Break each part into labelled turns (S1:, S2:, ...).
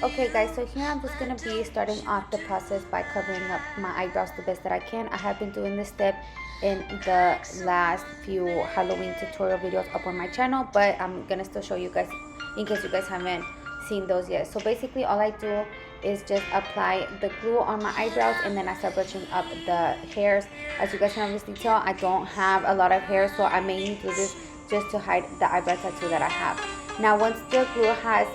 S1: Okay guys, so here I'm just going to be starting off the process by covering up my eyebrows the best that I can. I have been doing this step in the last few Halloween tutorial videos up on my channel, but I'm going to still show you guys in case you guys haven't seen those yet. So basically all I do is just apply the glue on my eyebrows, and then I start brushing up the hairs. As you guys can obviously tell, I don't have a lot of hair, so I mainly do this just to hide the eyebrow tattoo that I have. Now once the glue has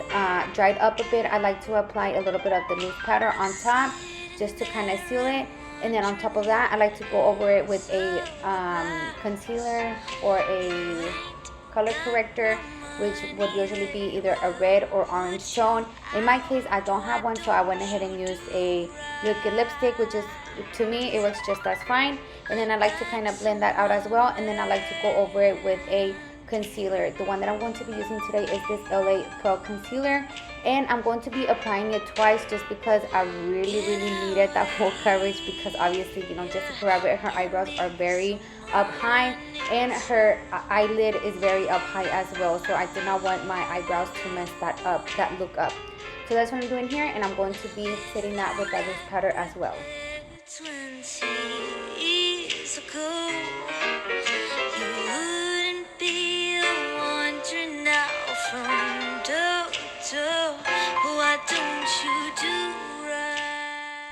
S1: dried up a bit, I like to apply a little bit of the loose powder on top just to kind of seal it. And then on top of that, I like to go over it with a concealer or a color corrector, which would usually be either a red or orange tone. In my case, I don't have one, so I went ahead and used a liquid lipstick, which is, to me, it works just as fine. And then I like to kind of blend that out as well, and then I like to go over it with a concealer. The one that I'm going to be using today is this L.A Pro Concealer, and I'm going to be applying it twice just because I really needed that full coverage, because obviously, you know, Jessica Rabbit, her eyebrows are very up high and her eyelid is very up high as well, so I did not want my eyebrows to mess that up, that look up. So that's what I'm doing here, and I'm going to be setting that with that loose powder as well.
S2: 20 years ago, you wouldn't be wandering now from door to door. Why don't you do right?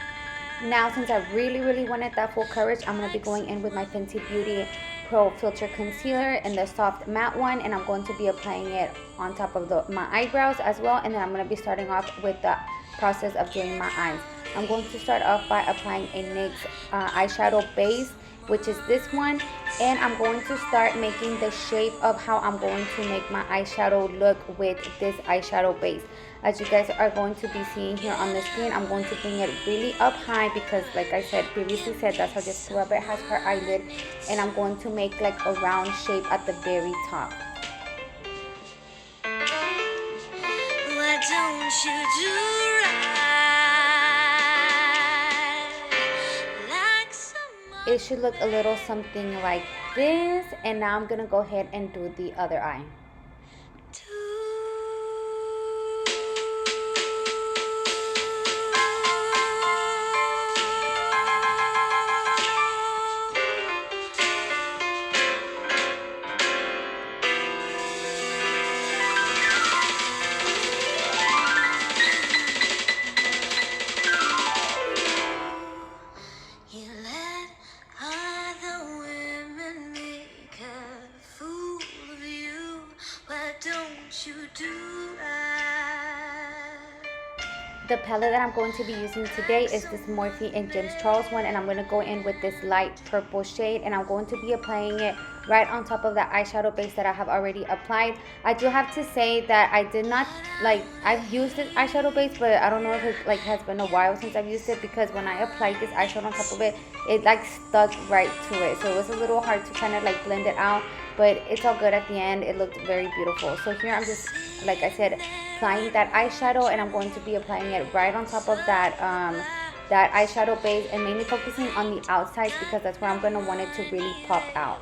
S1: Now, since I really wanted that full coverage, I'm going to be going in with my Fenty Beauty Pro Filtr Concealer in the soft matte one, and I'm going to be applying it on top of my eyebrows as well. And then I'm going to be starting off with the process of doing my eyes. I'm going to start off by applying a NYX eyeshadow base, which is this one, and I'm going to start making the shape of how I'm going to make my eyeshadow look with this eyeshadow base. As you guys are going to be seeing here on the screen, I'm going to bring it really up high because, like I said previously said, that's how Jessica Rabbit has her eyelid, and I'm going to make like a round shape at the very top.
S2: Why don't you do right like some
S1: It should look a little something like this, and now I'm gonna go ahead and do the other eye. The palette that I'm going to be using today is this Morphe and James Charles one, and I'm going to go in with this light purple shade, and I'm going to be applying it right on top of the eyeshadow base that I have already applied. I do have to say that I did not, like, I've used this eyeshadow base, but I don't know if it like has been a while since I've used it, because when I applied this eyeshadow on top of it, it like stuck right to it, so it was a little hard to kind of like blend it out, but it's all good at the end. It looked very beautiful. So here I'm just, like I said, applying that eyeshadow, and I'm going to be applying it right on top of that that eyeshadow base, and mainly focusing on the outsides because that's where I'm going to want it to really pop out.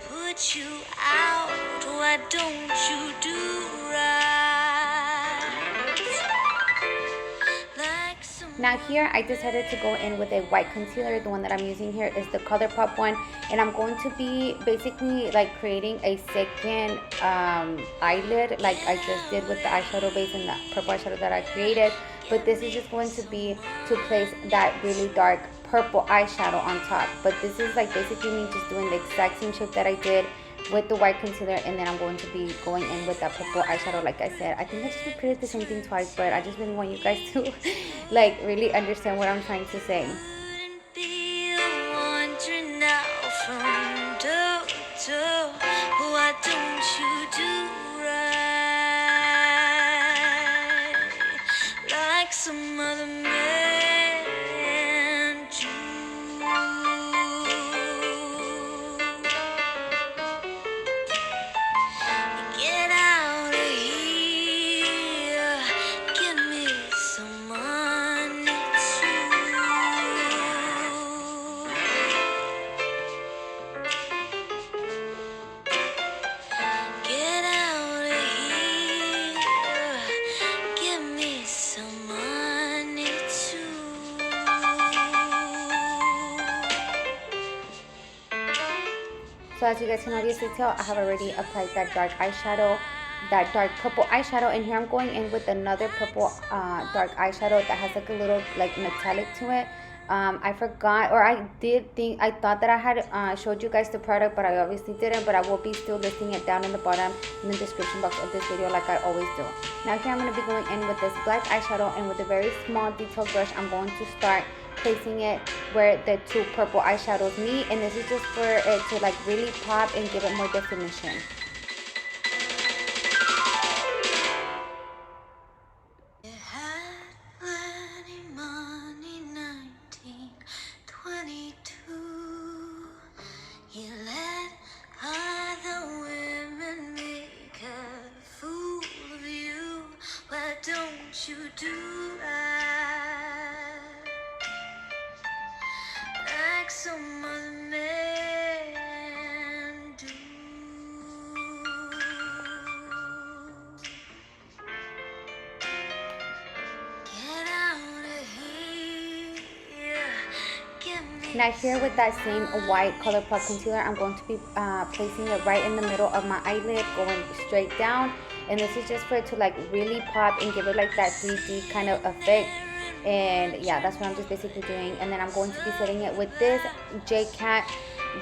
S2: Put you out, why don't you do right? Like some
S1: Now here I decided to go in with a white concealer. The one that I'm using here is the ColourPop one, and I'm going to be basically like creating a second eyelid like I just did with the eyeshadow base and the purple eyeshadow that I created, but this is just going to be to place that really dark purple eyeshadow on top. But this is like basically me just doing the exact same shape that I did with the white concealer, and then I'm going to be going in with that purple eyeshadow. Like I said, I think I just repeated the same thing twice, but I just really want you guys to like really understand what I'm trying to say.
S2: wouldn't be wandering now from door to door. Why don't you do right like some other man do? Get out of here, give me some money too.
S1: So as you guys can obviously tell, I have already applied that dark eyeshadow, that dark purple eyeshadow, and here I'm going in with another purple dark eyeshadow that has like a little like metallic to it. I forgot, or I thought that I had showed you guys the product, but I obviously didn't. But I will be still listing it down in the bottom in the description box of this video, like I always do. Now here I'm going to be going in with this black eyeshadow, and with a very small detail brush, I'm going to start placing it where the two purple eyeshadows meet, and this is just for it to like really pop and give it more definition.
S2: You do that like some other men do. Get out of here. Give me
S1: Now here with that same white ColourPop concealer, I'm going to be placing it right in the middle of my eyelid, going straight down. And this is just for it to like really pop and give it like that 3D kind of effect. And yeah, that's what I'm just basically doing. And then I'm going to be setting it with this Ciate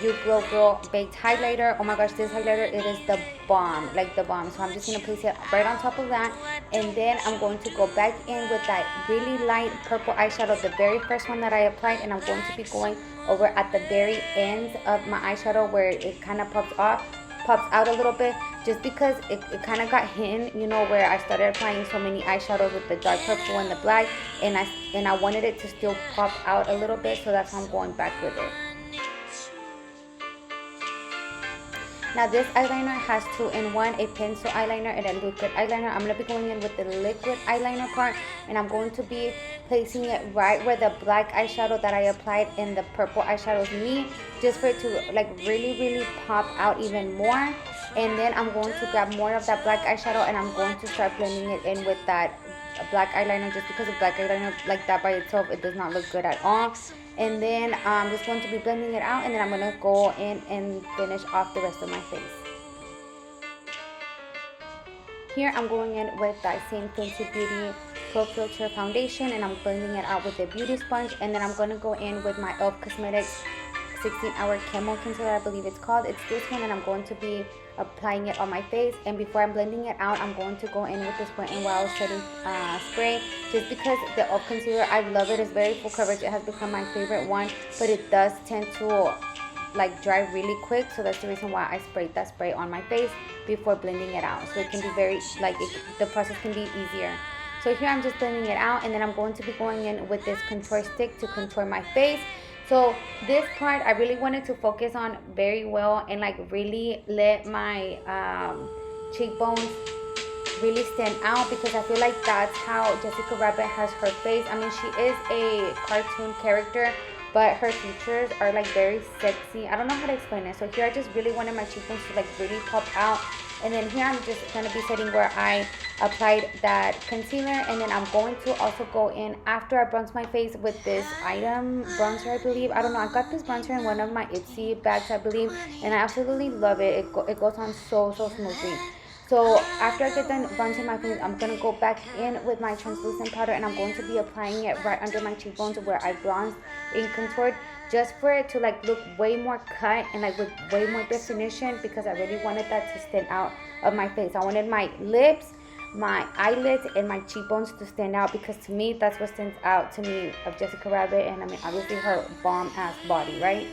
S1: You Glow Girl Baked Highlighter. Oh my gosh, this highlighter, it is the bomb, like the bomb. So I'm just going to place it right on top of that. And then I'm going to go back in with that really light purple eyeshadow, the very first one that I applied. And I'm going to be going over at the very ends of my eyeshadow where it kind of pops out a little bit, just because it kind of got hidden, you know, where I started applying so many eyeshadows with the dark purple and the black, and I wanted it to still pop out a little bit, so that's why I'm going back with it. Now this eyeliner has 2-in-1, a pencil eyeliner and a liquid eyeliner. I'm going to be going in with the liquid eyeliner part, and I'm going to be placing it right where the black eyeshadow that I applied and the purple eyeshadows meet, just for it to like really pop out even more. And then I'm going to grab more of that black eyeshadow, and I'm going to start blending it in with that black eyeliner, just because of black eyeliner like that by itself, it does not look good at all. And then I'm just going to be blending it out, and then I'm going to go in and finish off the rest of my face. Here I'm going in with that same Fenty Beauty Pro Filtr foundation, and I'm blending it out with a beauty sponge. And then I'm going to go in with my e.l.f. Cosmetics 16-hour camo concealer, I believe it's called. It's this one, and I'm going to be applying it on my face. And before I'm blending it out, I'm going to go in with this WetnWild setting spray, just because the e.l.f. concealer, I love it. It's very full coverage. It has become my favorite one, but it does tend to like dry really quick, so that's the reason why I sprayed that spray on my face before blending it out, so it can be very like the process can be easier. So here I'm just blending it out, and then I'm going to be going in with this contour stick to contour my face. So this part I really wanted to focus on very well, and like really let my cheekbones really stand out, because I feel like that's how Jessica Rabbit has her face. I mean, she is a cartoon character, but her features are like very sexy. I don't know how to explain it. So here I just really wanted my cheekbones to like really pop out. And then here I'm just going to be setting where I applied that concealer. And then I'm going to also go in after I bronze my face with this item bronzer, I believe. I don't know. I got this bronzer in one of my Ipsy bags, I believe. And I absolutely love it. It goes on so smoothly. So after I get done bronzing my face, I'm going to go back in with my translucent powder, and I'm going to be applying it right under my cheekbones where I bronzed and contoured, just for it to like look way more cut and like with way more definition, because I really wanted that to stand out of my face. I wanted my lips, my eyelids, and my cheekbones to stand out, because to me that's what stands out to me of Jessica Rabbit. And I mean, obviously her bomb ass body, right?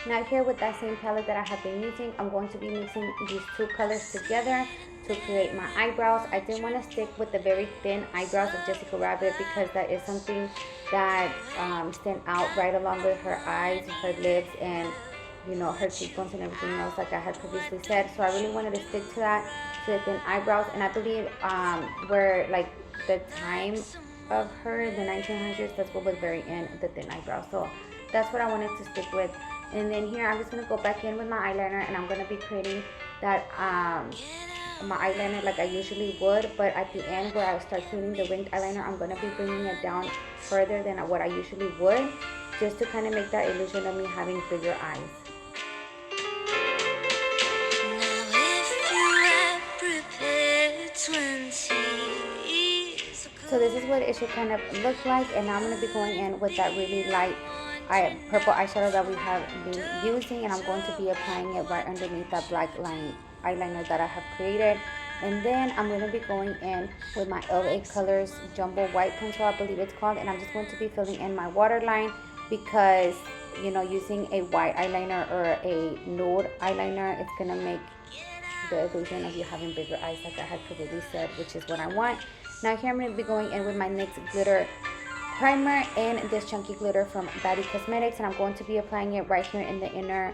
S1: Now here with that same palette that I have been using, I'm going to be mixing these two colors together to create my eyebrows. I didn't want to stick with the very thin eyebrows of Jessica Rabbit, because that is something that stand out right along with her eyes, her lips, and you know, her cheekbones and everything else, like I had previously said. So I really wanted to stick to that, to the thin eyebrows. And I believe where like the time of her, the 1900s, that's what was very in, the thin eyebrows. So that's what I wanted to stick with. And then here I'm just going to go back in with my eyeliner, and I'm going to be creating that my eyeliner like I usually would, but at the end where I start cleaning the winged eyeliner, I'm going to be bringing it down further than what I usually would, just to kind of make that illusion of me having bigger eyes. So this is what it should kind of look like, and now I'm going to be going in with that really light purple eyeshadow that we have been using, and I'm going to be applying it right underneath that black line eyeliner that I have created. And then I'm going to be going in with my L.A Colors Jumbo White Pencil, I believe it's called, and I'm just going to be filling in my waterline because, you know, using a white eyeliner or a nude eyeliner, it's going to make the illusion of you having bigger eyes like I had previously said, which is what I want. Now here I'm going to be going in with my NYX glitter primer and this chunky glitter from Baddie Cosmetics, and I'm going to be applying it right here in the inner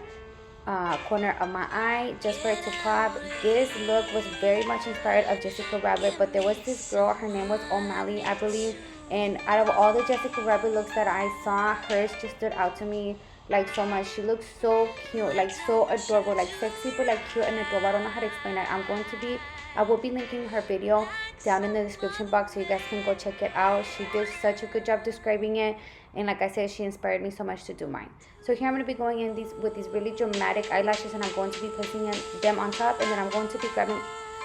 S1: corner of my eye just for it to pop. This look was very much inspired of Jessica Rabbit, but there was this girl, her name was O'Malley, I believe, and out of all the Jessica Rabbit looks that I saw, hers just stood out to me like so much. She looks so cute, like so adorable, like sexy but like cute and adorable. I don't know how to explain it. I will be linking her video down in the description box so you guys can go check it out. She did such a good job describing it, and like I said, she inspired me so much to do mine. So here I'm going to be going in with these really dramatic eyelashes, and I'm going to be placing them on top, and then I'm going to be grabbing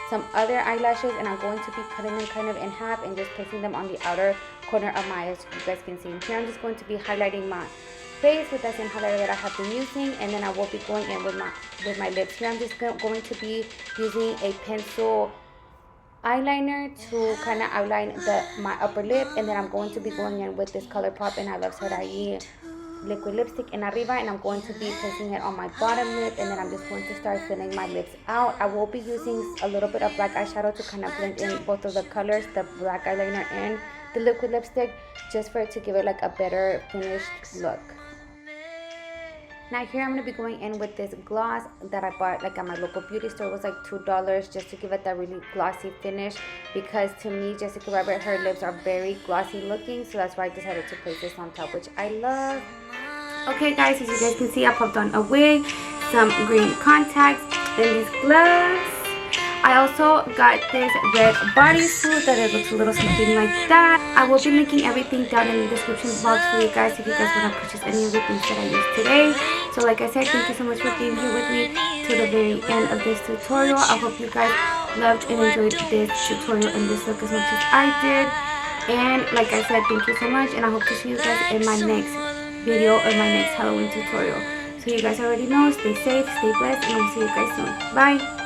S1: some other eyelashes and I'm going to be cutting them kind of in half and just placing them on the outer corner of my eyes, you guys can see. Here I'm just going to be highlighting my face with that same highlighter that I have been using, and then I will be going in with my lips. Here I'm just going to be using a pencil eyeliner to kind of outline my upper lip, and then I'm going to be going in with this ColourPop and I Love Sarai liquid lipstick in arriba, and I'm going to be placing it on my bottom lip, and then I'm just going to start filling my lips out. I will be using a little bit of black eyeshadow to kind of blend in both of the colors, the black eyeliner and the liquid lipstick, just for it to give it like a better finished look. Now here I'm going to be going in with this gloss that I bought like at my local beauty store. It was like $2 just to give it that really glossy finish, because to me Jessica Rabbit, her lips are very glossy looking, so that's why I decided to place this on top, which I love. Okay guys, as you guys can see, I popped on a wig, some green contacts, and these gloves. I also got this red bodysuit that it looks a little something like that. I will be linking everything down in the description box for you guys if you guys want to purchase any of the things that I used today. So like I said, thank you so much for being here with me to the very end of this tutorial. I hope you guys loved and enjoyed this tutorial and this look as much as I did. And like I said, thank you so much, and I hope to see you guys in my next video or my next Halloween tutorial. So you guys already know, stay safe, stay blessed, and I'll see you guys soon. Bye!